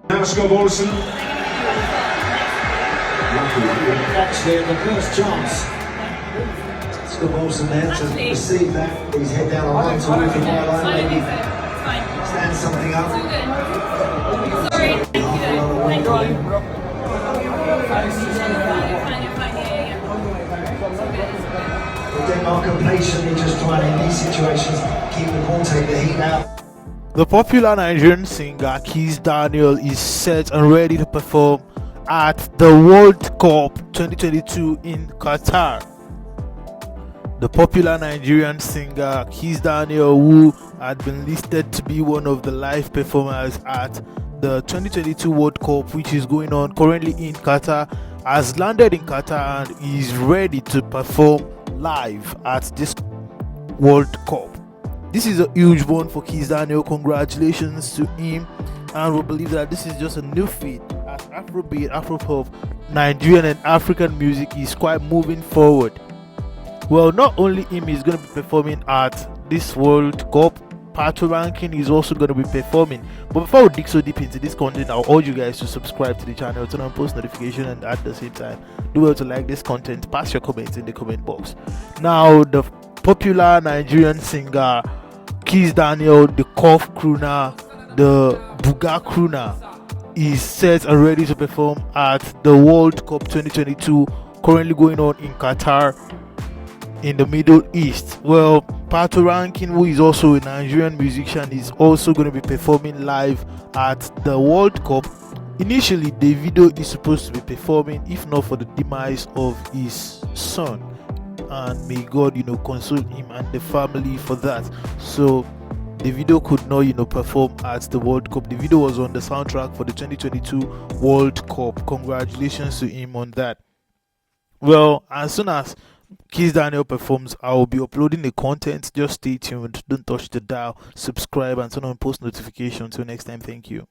Now Scott Olsen. Box there, the first chance. Scott Olsen there to receive that. He's head down on one to look in my line, maybe stand something up. Sorry, thank you. Denmark are patiently just trying in these situations keep the ball, take the heat out. The popular Nigerian singer Kizz Daniel is set and ready to perform at the World Cup 2022 in Qatar. The popular Nigerian singer Kizz Daniel, who had been listed to be one of the live performers at the 2022 World Cup, which is going on currently in Qatar, has landed in Qatar and is ready to perform live at this World Cup. This is a huge one for Kizz Daniel. Congratulations to him, and we believe that this is just a new feat as Afrobeat, Afropop, Nigerian and African music is quite moving forward. Well, not only him is going to be performing at this World Cup, Pato Ranking is also going to be performing. But before we dig so deep into this content, I'll urge you guys to subscribe to the channel, turn on post notification, and at the same time do well to like this content. Pass your comments in the comment box. Now, the popular Nigerian singer Kizz Daniel, the Cough crooner, the Buga crooner, is set and ready to perform at the World Cup 2022 currently going on in Qatar in the Middle East. Well, Pato Ranking, who is also a Nigerian musician, is also going to be performing live at the World Cup. Initially, Davido is supposed to be performing, if not for the demise of his son, and may God console him and the family for that. So Davido could not perform at the World Cup. Davido was on the soundtrack for the 2022 World Cup. Congratulations to him on that. Well, as soon as Kizz Daniel performs, I will be uploading the content. Just stay tuned, don't touch the dial, subscribe and turn on post notifications. Till next time, thank you.